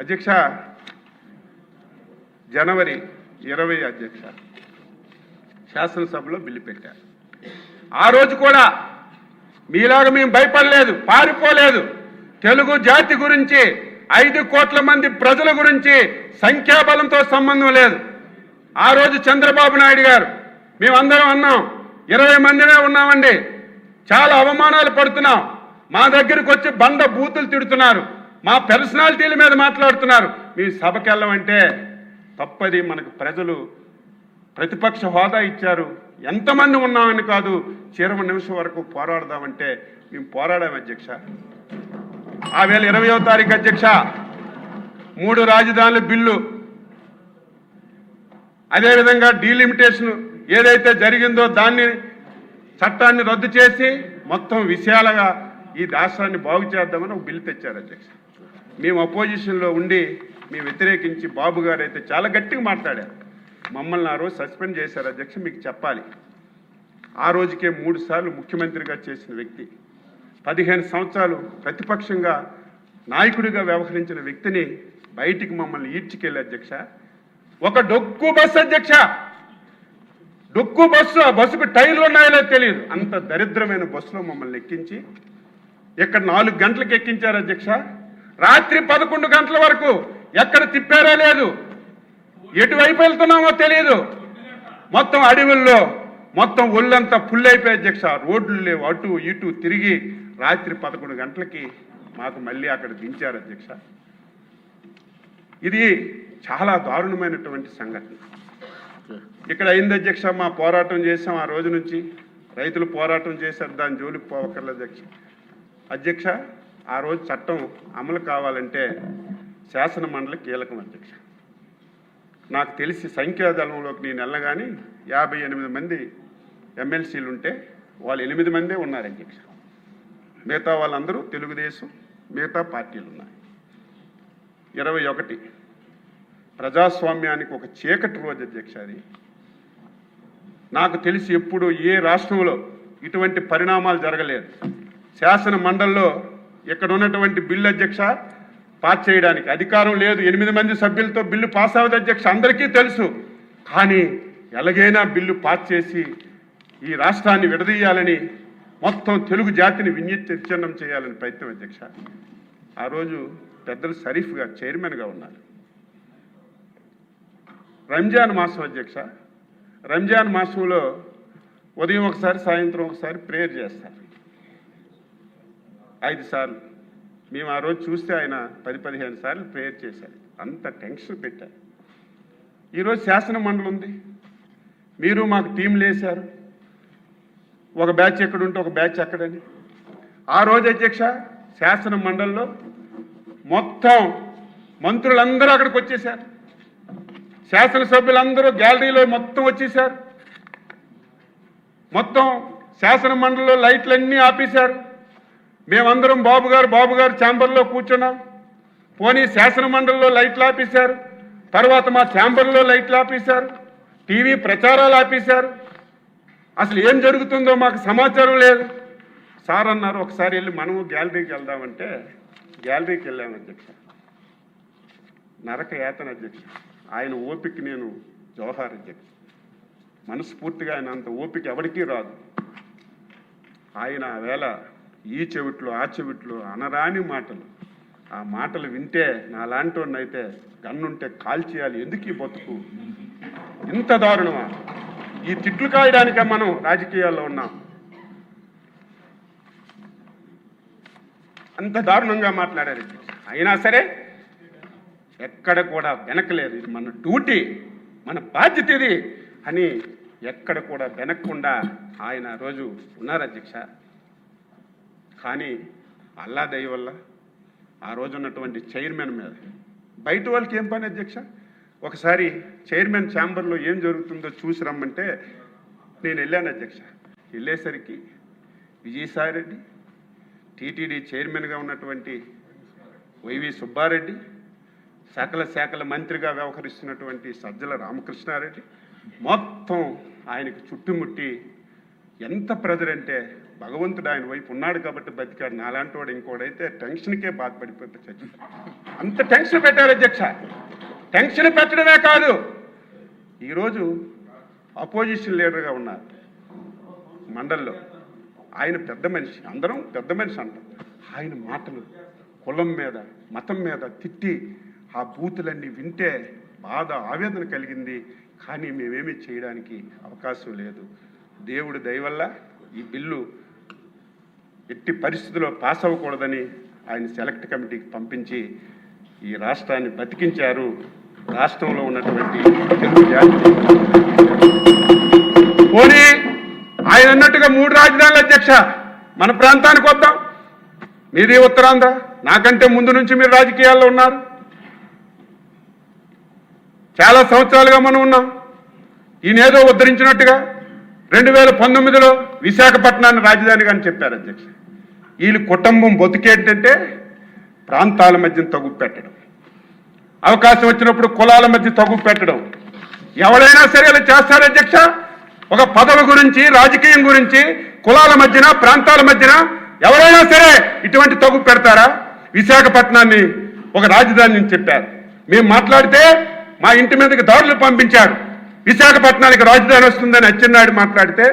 అధ్యక్ష, జనవరి 20 అధ్యక్ష శాసనసభలో బిల్లు పెట్టారు. ఆ రోజు కూడా మీలాగా మేము భయపడలేదు, పారిపోలేదు. తెలుగు జాతి గురించి, 5 కోట్ల మంది ప్రజల గురించి సంఖ్యాబలంతో సంబంధం లేదు. ఆ రోజు చంద్రబాబు నాయుడు గారు మేమందరం అన్నాం, 20 మందినే ఉన్నామండి, చాలా అవమానాలు పడుతున్నాం, మా దగ్గరికి వచ్చి బండ బూతులు తిడుతున్నారు, మా పర్సనాలిటీల మీద మాట్లాడుతున్నారు, మీ సభకి వెళ్ళమంటే తప్పది. మనకు ప్రజలు ప్రతిపక్ష హోదా ఇచ్చారు, ఎంతమంది ఉన్నామని కాదు, చివరి నిమిషం వరకు పోరాడదామంటే మేము పోరాడాం అధ్యక్ష. ఆ వేళ 20వ తారీఖు అధ్యక్ష 3 రాజధానుల బిల్లు, అదేవిధంగా డీలిమిటేషన్ ఏదైతే జరిగిందో దాన్ని చట్టాన్ని రద్దు చేసి మొత్తం విషయాలుగా ఈ రాష్ట్రాన్ని బాగు చేద్దామని ఒక బిల్లు తెచ్చారు అధ్యక్ష. మేము అపోజిషన్లో ఉండి మేము వ్యతిరేకించి, బాబు గారు అయితే చాలా గట్టిగా మాట్లాడారు. మమ్మల్ని ఆ రోజు సస్పెండ్ చేశారు అధ్యక్ష. మీకు చెప్పాలి, ఆ రోజుకే 3 సార్లు ముఖ్యమంత్రిగా చేసిన వ్యక్తి, 15 సంవత్సరాలు ప్రతిపక్షంగా నాయకుడిగా వ్యవహరించిన వ్యక్తిని బయటికి మమ్మల్ని ఈడ్చికెళ్ళి అధ్యక్ష, ఒక డొక్కు బస్సు అధ్యక్ష, డొక్కు బస్సు, ఆ బస్సుకు టైర్లు ఉన్నాయో తెలియదు, అంత దరిద్రమైన బస్సులో మమ్మల్ని ఎక్కించి ఇక్కడ 4 గంటలకు ఎక్కించారు అధ్యక్ష. రాత్రి 11 గంటల వరకు ఎక్కడ తిప్పారో లేదు, ఎటువైపు వెళ్తున్నామో తెలియదు. మొత్తం అడవుల్లో మొత్తం ఒళ్ళంతా ఫుల్ అయిపోయి అధ్యక్ష, రోడ్లు లేవు, అటు ఇటు తిరిగి రాత్రి 11 గంటలకి మాకు మళ్ళీ అక్కడ దించారు అధ్యక్ష. ఇది చాలా దారుణమైనటువంటి సంఘటన ఇక్కడ అయింది అధ్యక్ష. మా పోరాటం చేసాం, ఆ రోజు నుంచి రైతులు పోరాటం చేశారు, దాని జోలికి పోవక్కర్లేదు అధ్యక్ష. అధ్యక్ష, ఆ రోజు చట్టం అమలు కావాలంటే శాసన మండలి కీలకం అధ్యక్ష. నాకు తెలిసి సంఖ్యాదళంలోకి నేను వెళ్ళగానే 58 మంది ఎమ్మెల్సీలు ఉంటే వాళ్ళు 8 మందే ఉన్నారు అధ్యక్ష. మిగతా వాళ్ళందరూ తెలుగుదేశం, మిగతా పార్టీలు ఉన్నాయి. 21 ప్రజాస్వామ్యానికి ఒక చీకటి రోజు అధ్యక్ష. అది నాకు తెలిసి ఎప్పుడు ఏ రాష్ట్రంలో ఇటువంటి పరిణామాలు జరగలేదు. శాసన మండలిలో ఇక్కడ ఉన్నటువంటి బిల్లు అధ్యక్ష పాస్ చేయడానికి అధికారం లేదు, 8 మంది సభ్యులతో బిల్లు పాస్ అవ్వదు అధ్యక్ష, అందరికీ తెలుసు. కానీ ఎలాగైనా బిల్లు పాస్ చేసి ఈ రాష్ట్రాన్ని విడదీయాలని, మొత్తం తెలుగు జాతిని విచ్ఛిన్నం చేయాలని ప్రయత్నం అధ్యక్ష. ఆ రోజు పెద్దలు షరీఫ్ గారు చైర్మన్గా ఉన్నారు. రంజాన్ మాసం అధ్యక్ష, రంజాన్ మాసంలో ఉదయం ఒకసారి, సాయంత్రం ఒకసారి ప్రేయర్ చేస్తారు, 5 సార్లు. మేము ఆ రోజు చూస్తే ఆయన 10-15 సార్లు ప్రేయర్ చేశారు, అంత టెన్షన్ పెట్టారు. ఈరోజు శాసన మండలి ఉంది, మీరు మాకు టీంలు వేశారు, ఒక బ్యాచ్ ఎక్కడుంటే ఒక బ్యాచ్ ఎక్కడని. ఆ రోజు అధ్యక్ష శాసన మండలిలో మొత్తం మంత్రులందరూ అక్కడికి వచ్చేసారు, శాసనసభ్యులందరూ గ్యాలరీలో మొత్తం వచ్చేసారు, మొత్తం శాసన మండలిలో లైట్లన్నీ ఆపేశారు. మేమందరం బాబు గారు ఛాంబర్లో కూర్చున్నాం. పోనీ శాసన మండలిలో లైట్లు ఆపేశారు, తర్వాత మా ఛాంబర్లో లైట్లు ఆపేశారు, టీవీ ప్రచారాలు ఆపేశారు. అసలు ఏం జరుగుతుందో మాకు సమాచారం లేదు. సార్ అన్నారు ఒకసారి వెళ్ళి మనము గ్యాలరీకి వెళ్దామంటే గ్యాలరీకి వెళ్ళాము అధ్యక్ష. నరక యాతన అధ్యక్ష. ఆయన ఓపిక నేను జోహార్ అధ్యక్ష, మనస్ఫూర్తిగా ఆయన అంత ఓపిక ఎవరికీ రాదు. ఆయన వేళ ఈ చెవిట్లో ఆ చెవిట్లో అనరాని మాటలు, ఆ మాటలు వింటే నాలాంటి వాడిని అయితే గన్నుంటే కాల్చేయాలి, ఎందుకు ఈ బతుకు, ఇంత దారుణమా, ఈ తిట్లు కాయడానికే మనం రాజకీయాల్లో ఉన్నాం. అంత దారుణంగా మాట్లాడారు. అయినా సరే ఎక్కడ కూడా వెనకలేదు, ఇది మన డ్యూటీ, మన బాధ్యత ఇది అని ఎక్కడ కూడా వెనక్కుండా ఆయన రోజు ఉన్నారు అధ్యక్ష. కానీ అల్లా దయ వల్ల ఆ రోజు ఉన్నటువంటి చైర్మన్ మీద బయట వాళ్ళకి ఏం పని అధ్యక్ష. ఒకసారి చైర్మన్ ఛాంబర్లో ఏం జరుగుతుందో చూసి రమ్మంటే నేను వెళ్ళాను అధ్యక్ష. వెళ్ళేసరికి విజయసాయిరెడ్డి, టీటీడీ చైర్మన్గా ఉన్నటువంటి వైవి సుబ్బారెడ్డి, సకల శాఖల మంత్రిగా వ్యవహరిస్తున్నటువంటి సజ్జల రామకృష్ణారెడ్డి మొత్తం ఆయనకు చుట్టుముట్టి ఎంత ప్రెజర్ అంటే భగవంతుడు ఆయన వైపు ఉన్నాడు కాబట్టి బతికాడు. నాలాంటి వాడు ఇంకోడైతే టెన్షన్కే బాధపడిపోయి చచ్చిపోతాడు. అంత టెన్షన్ పెట్టారు అధ్యక్ష. టెన్షన్ పెట్టడమే కాదు, ఈరోజు అపోజిషన్ లీడర్గా ఉన్నారు మండలిలో. ఆయన పెద్ద మనిషి, అందరం పెద్ద మనిషి అంటాం. ఆయన మాటలు కులం మీద మతం మీద తిట్టి ఆ బూతులన్నీ వింటే బాధ ఆవేదన కలిగింది. కానీ మేమేమీ చేయడానికి అవకాశం లేదు. దేవుడి దయ వల్ల ఈ బిల్లు ఎట్టి పరిస్థితుల్లో పాస్ అవ్వకూడదని ఆయన సెలెక్ట్ కమిటీకి పంపించి ఈ రాష్ట్రాన్ని బతికించారు. రాష్ట్రంలో ఉన్నటువంటి తెలుగు జాతి పోనీ ఆయన అన్నట్టుగా 3 రాజధానుల అధ్యక్ష మన ప్రాంతానికి వద్దాం. మీది ఉత్తరాంధ్ర, నాకంటే ముందు నుంచి మీరు రాజకీయాల్లో ఉన్నారు. చాలా సంవత్సరాలుగా మనం ఉన్నాం. ఈయనేదో ఉద్ధరించినట్టుగా 2019లో విశాఖపట్నాన్ని రాజధానిగా అని చెప్పారు అధ్యక్ష. వీళ్ళ కుటుంబం బతుకేంటంటే ప్రాంతాల మధ్య తగ్గు పెట్టడం, అవకాశం వచ్చినప్పుడు కులాల మధ్య తగ్గు పెట్టడం. ఎవరైనా సరే అలా చేస్తారు అధ్యక్ష. ఒక పదవి గురించి, రాజకీయం గురించి, కులాల మధ్యన ప్రాంతాల మధ్యన ఎవరైనా సరే ఇటువంటి తగ్గు పెడతారా? విశాఖపట్నాన్ని ఒక రాజధాని అని చెప్పారు. మేము మాట్లాడితే మా ఇంటి మీదకి దాడులు పంపించారు. విశాఖపట్నానికి రాజధాని వస్తుందని అచ్చెన్నాయుడు మాట్లాడితే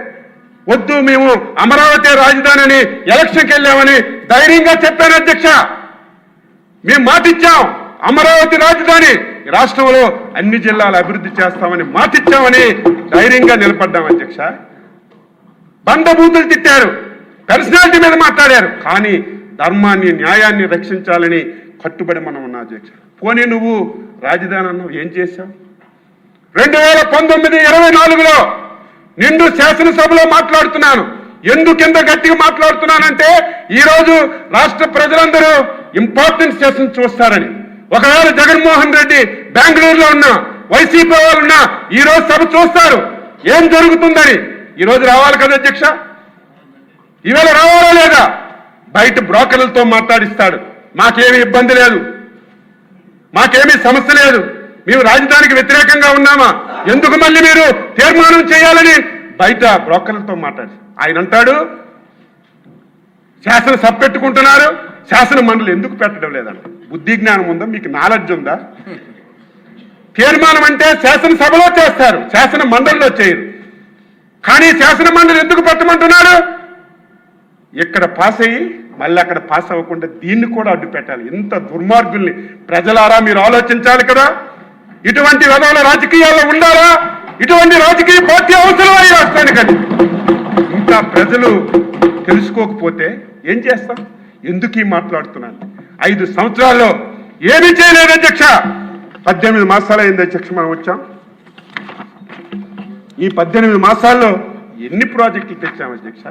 వద్దు, మేము అమరావతి రాజధాని అని ఎలక్షన్కి వెళ్ళామని ధైర్యంగా చెప్పాను అధ్యక్ష. మేము మాటిచ్చాం, అమరావతి రాజధాని రాష్ట్రంలో అన్ని జిల్లాలు అభివృద్ధి చేస్తామని మాటిచ్చామని ధైర్యంగా నిలబడ్డాం అధ్యక్ష. బండబూతులు తిట్టారు, పర్సనాలిటీ మీద మాట్లాడారు. కానీ ధర్మాన్ని, న్యాయాన్ని రక్షించాలని కట్టుబడి మనం ఉన్నా అధ్యక్ష. పోనీ నువ్వు రాజధాని అన్నావు, ఏం చేశావు? 2019-24లో నిండు శాసనసభలో మాట్లాడుతున్నాను. ఎందుకింత గట్టిగా మాట్లాడుతున్నానంటే ఈరోజు రాష్ట్ర ప్రజలందరూ ఇంపార్టెంట్ సెషన్ చూస్తారని. ఒకవేళ జగన్మోహన్ రెడ్డి బెంగళూరులో ఉన్నా, వైసీపీ వాళ్ళున్నా ఈరోజు సభ చూస్తారు ఏం జరుగుతుందని. ఈరోజు రావాలి కదా అధ్యక్ష, ఈవేళ రావాలా లేదా? బయట బ్రోకర్లతో మాట్లాడిస్తాడు. మాకేమీ ఇబ్బంది లేదు, మాకేమీ సమస్య లేదు, మేము రాజధానికి వ్యతిరేకంగా ఉన్నామా, ఎందుకు మళ్ళీ మీరు తీర్మానం చేయాలని బయట బ్రోకర్లతో మాట్లాడి ఆయన అంటాడు శాసనసభ పెట్టుకుంటున్నారు, శాసన మండలి ఎందుకు పెట్టడం లేదంట. బుద్ధి జ్ఞానం ఉందా మీకు? నాలెడ్జ్ ఉందా? తీర్మానం అంటే శాసనసభలో చేస్తారు, శాసన మండలిలో చేయరు. కానీ శాసన మండలి ఎందుకు పెట్టమంటున్నారు? ఇక్కడ పాస్ అయ్యి మళ్ళీ అక్కడ పాస్ అవ్వకుండా దీన్ని కూడా అడ్డు పెట్టాలి. ఇంత దుర్మార్గుల్ని ప్రజలారా మీరు ఆలోచించాలి కదా. ఇటువంటి విధాల రాజకీయాల్లో ఉండాలా? ఇటువంటి రాజకీయ పార్టీ అవసరం ఈ రాష్ట్రానికని ఇంకా ప్రజలు తెలుసుకోకపోతే ఏం చేస్తాం? ఎందుకు ఈ మాట్లాడుతున్నాను? 5 సంవత్సరాల్లో ఏమీ చేయలేదు అధ్యక్ష. 18 మాసాలు అయింది అధ్యక్ష మనం వచ్చాం. ఈ 18 మాసాల్లో ఎన్ని ప్రాజెక్టులు తెచ్చాం అధ్యక్ష?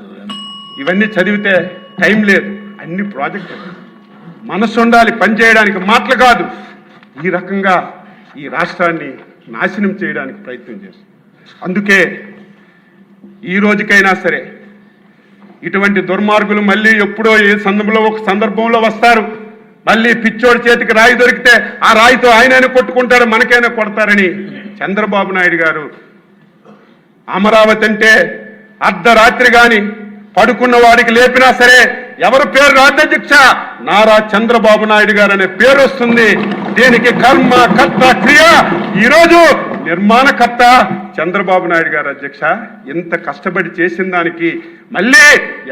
ఇవన్నీ చదివితే టైం లేదు. అన్ని ప్రాజెక్టులు మనసు ఉండాలి పనిచేయడానికి, మాటలు కాదు. ఈ రకంగా ఈ రాష్ట్రాన్ని నాశనం చేయడానికి ప్రయత్నం చేస్తాం. అందుకే ఈ రోజుకైనా సరే ఇటువంటి దుర్మార్గులు మళ్ళీ ఎప్పుడో ఏ సందర్భంలో వస్తారు. మళ్ళీ పిచ్చోడి చేతికి రాయి దొరికితే ఆ రాయితో ఆయనైనా కొట్టుకుంటారు, మనకైనా కొడతారని చంద్రబాబు నాయుడు గారు అమరావతి అంటే అర్ధరాత్రి కానీ పడుకున్న వాడికి లేపినా సరే ఎవరి పేరు రాజ్యాధ్యక్ష నారా చంద్రబాబు నాయుడు గారు అనే పేరు వస్తుంది. దీనికి కర్మ కర్త క్రియ ఈరోజు నిర్మాణకర్త చంద్రబాబు నాయుడు గారు అధ్యక్ష. ఎంత కష్టపడి చేసిన దానికి మళ్ళీ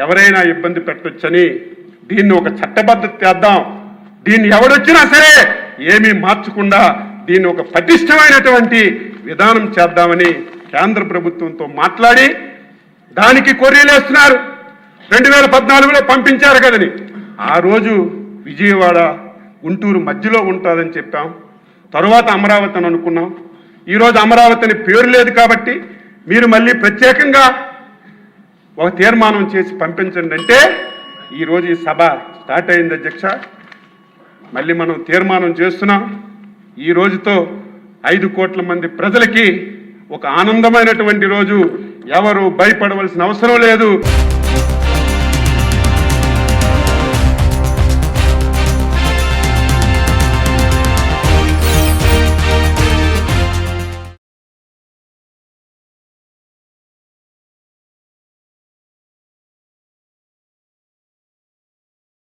ఎవరైనా ఇబ్బంది పెట్టొచ్చని దీన్ని ఒక చట్టబద్ధత చేద్దాం. దీన్ని ఎవడొచ్చినా సరే ఏమీ మార్చకుండా దీన్ని ఒక పటిష్టమైనటువంటి విధానం చేద్దామని కేంద్ర ప్రభుత్వంతో మాట్లాడి దానికి కొర్రీలేస్తున్నారు. 2014లో పంపించారు కదని. ఆ రోజు విజయవాడ గుంటూరు మధ్యలో ఉంటుందని చెప్పాం. తరువాత అమరావతి అని అనుకున్నాం. ఈరోజు అమరావతి అని పేరు లేదు కాబట్టి మీరు మళ్ళీ ప్రత్యేకంగా ఒక తీర్మానం చేసి పంపించండి అంటే ఈరోజు ఈ సభ స్టార్ట్ అయింది అధ్యక్ష. మళ్ళీ మనం తీర్మానం చేస్తున్నాం. ఈ రోజుతో 5 కోట్ల మంది ప్రజలకి ఒక ఆనందమైనటువంటి రోజు. ఎవరు భయపడవలసిన అవసరం లేదు.